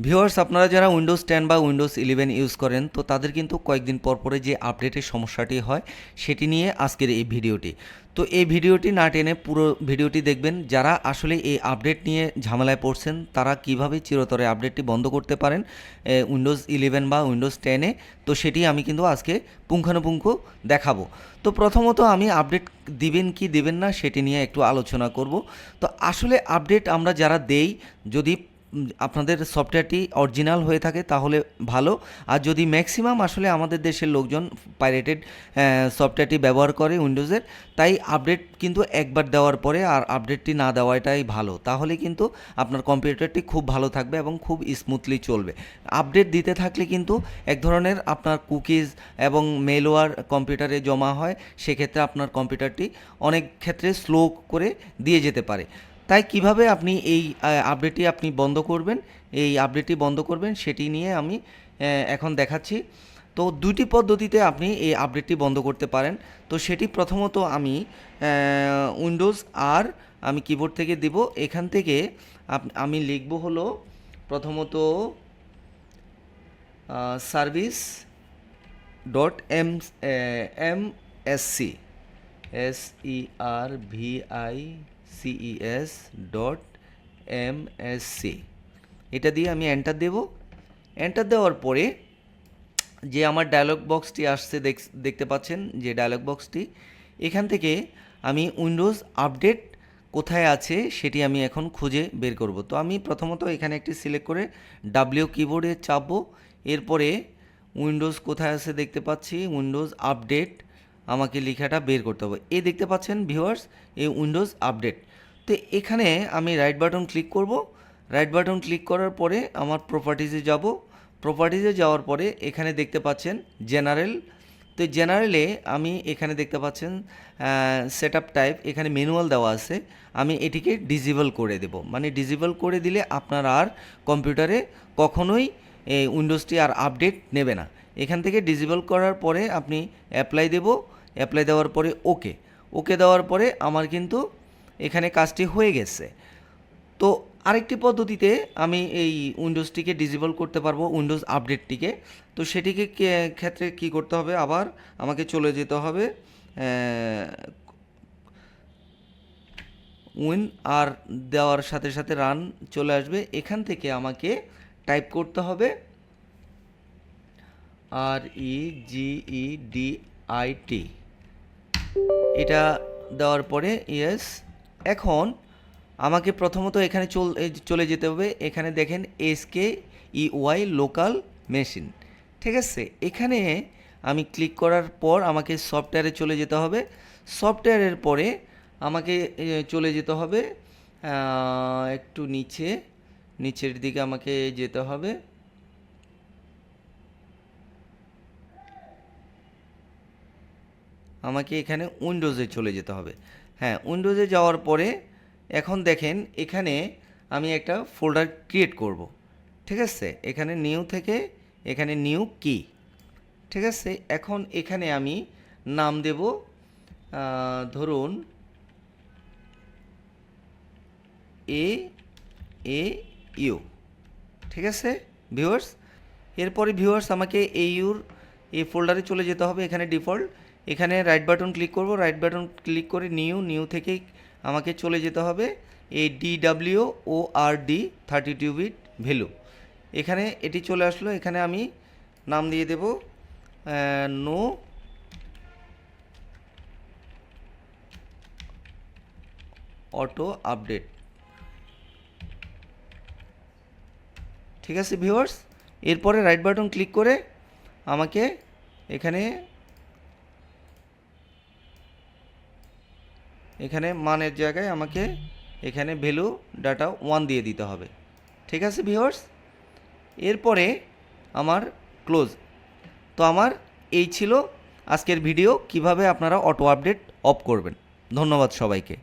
Viewers, আপনারা যারা Windows 10 বা উইন্ডোজ 11 ইউজ করেন, তো তাদের কিন্তু কয়েকদিন পর পরে যে আপডেটের সমস্যাটি হয় সেটি নিয়ে আজকের এই ভিডিওটি। তো এই ভিডিওটি না টেনে পুরো ভিডিওটি দেখবেন। যারা আসলে এই আপডেট নিয়ে ঝামেলায় পড়ছেন তারা কিভাবে চিরতরে আপডেটটি বন্ধ করতে পারেন উইন্ডোজ 11 বা উইন্ডোজ 10-এ, তো সেটি আমি কিন্তু আজকে পুঙ্খানুপুঙ্খ দেখাবো। তো প্রথমত আমি আপডেট দিবেন কি দিবেন না সেটি নিয়ে একটু আলোচনা করব। তো আসলে আপডেট আমরা যারা দেই, যদি আপনাদের সফটওয়্যারটি অরিজিনাল হয়ে থাকে তাহলে ভালো। আর যদি ম্যাক্সিমাম আসলে আমাদের দেশের লোকজন পাইরেটেড সফটওয়্যারটি ব্যবহার করে উইন্ডোজের, তাই আপডেট কিন্তু একবার দেওয়ার পরে আর আপডেটটি না দেওয়াটাই ভালো। তাহলে কিন্তু আপনার কম্পিউটারটি খুব ভালো থাকবে এবং খুব স্মুথলি চলবে। আপডেট দিতে থাকলে কিন্তু এক ধরনের আপনার কুকিজ এবং মেলওয়্যার কম্পিউটারে জমা হয়, সেক্ষেত্রে আপনার কম্পিউটারটি অনেক ক্ষেত্রে স্লো করে দিয়ে যেতে পারে। তাই কিভাবে আপনি এই আপডেটটি আপনি বন্ধ করবেন, সেটি নিয়ে আমি এখন দেখাচ্ছি। তো দুটি পদ্ধতিতে আপনি এই আপডেটটি বন্ধ করতে পারেন। তো সেটি প্রথমত আমি উইন্ডোজ আর আমি কিবোর্ড থেকে দিব। এখান থেকে আমি লিখব হলো প্রথমত service dot MSc SERVICES dot MSC, এটা দিয়ে আমি এন্টার দেব। এন্টার দেওয়ার পরে যে আমার ডায়লগ বক্সটি আসছে দেখতে পাচ্ছেন, যে ডায়লগ বক্সটি, এখান থেকে আমি উইন্ডোজ আপডেট কোথায় আছে সেটি আমি এখন খুঁজে বের করব। তো আমি প্রথমত এখানে একটি সিলেক্ট করে ডাব্লিউ কিবোর্ডে চাপবো। এরপরে উইন্ডোজ কোথায় আছে দেখতে পাচ্ছি, উইন্ডোজ আপডেট আমাকে লেখাটা বের করতে হবে। এই দেখতে পাচ্ছেন ভিউয়ার্স, এই উইন্ডোজ আপডেট। তো এখানে আমি রাইট বাটন ক্লিক করব। রাইট বাটন ক্লিক করার পরে আমার প্রপার্টিজে যাব। প্রপার্টিজে যাওয়ার পরে এখানে দেখতে পাচ্ছেন জেনারেল। তো জেনারেলে আমি এখানে দেখতে পাচ্ছেন সেটআপ টাইপ, এখানে ম্যানুয়াল দেওয়া আছে। আমি এটিকে ডিসেবল করে দেব। মানে ডিসেবল করে দিলে আপনার আর কম্পিউটারে কখনোই এই উইন্ডোজটি আর আপডেট নেবে না। এখান থেকে ডিসেবল করার পরে আপনি অ্যাপ্লাই দেব। অ্যাপ্লাই দেওয়ার পরে ওকে দেওয়ার পরে আমার কিন্তু এখানে কাজটি হয়ে গেছে। তো আরেকটি পদ্ধতিতে আমি এই উইন্ডোজটিকে ডিসেবল করতে পারবো, উইন্ডোজ আপডেটটিকে। তো সেটিকে ক্ষেত্রে কি করতে হবে, আবার আমাকে চলে যেতে হবে উইন আর দেওয়ার সাথে সাথে রান চলে আসবে। এখান থেকে আমাকে টাইপ করতে হবে REGEDIT, এটা দেওয়ার পরে ইয়েস। এখন আমাকে প্রথমত এখানে চলে যেতে হবে। এখানে দেখেন SKEY লোকাল মেশিন, ঠিক আছে। এখানে আমি ক্লিক করার পর আমাকে সফটওয়্যারে চলে যেতে হবে। সফটওয়্যারের পরে আমাকে চলে যেতে হবে একটু নিচের দিকে আমাকে যেতে হবে। আমাকে এখানে উইন্ডোজে চলে যেতে হবে। হ্যাঁ, উইন্ডোজে যাওয়ার পরে এখন দেখেন এখানে আমি একটা ফোল্ডার ক্রিয়েট করব, ঠিক আছে। এখানে নিউ থেকে এখানে নিউ কি, ঠিক আছে। এখন এখানে আমি নাম দেব ধরুন AAU, ঠিক আছে ভিউয়ার্স। এরপরে ভিউয়ার্স আমাকে এই ফোল্ডারে চলে যেতে হবে। এখানে ডিফল্ট, এখানে রাইট বাটন ক্লিক করব। রাইট বাটন ক্লিক করে নিউ থেকে আমাকে চলে যেতে হবে এই DWORD 32 বিট ভ্যালু। এখানে এটি চলে আসলো। এখানে আমি নাম দিয়ে দেব নো অটো আপডেট, ঠিক আছে ভিউয়ার্স। এরপরে রাইট বাটন ক্লিক করে আমাকে এখানে মানের জায়গায় আমাকে এখানে ভ্যালু ডাটা 1 দিয়ে দিতে হবে, ঠিক আছে ভিউয়ার্স। এরপরে আমার ক্লোজ। তো আমার এই ছিল আজকের ভিডিও, কিভাবে আপনারা অটো আপডেট অফ করবেন। ধন্যবাদ সবাইকে।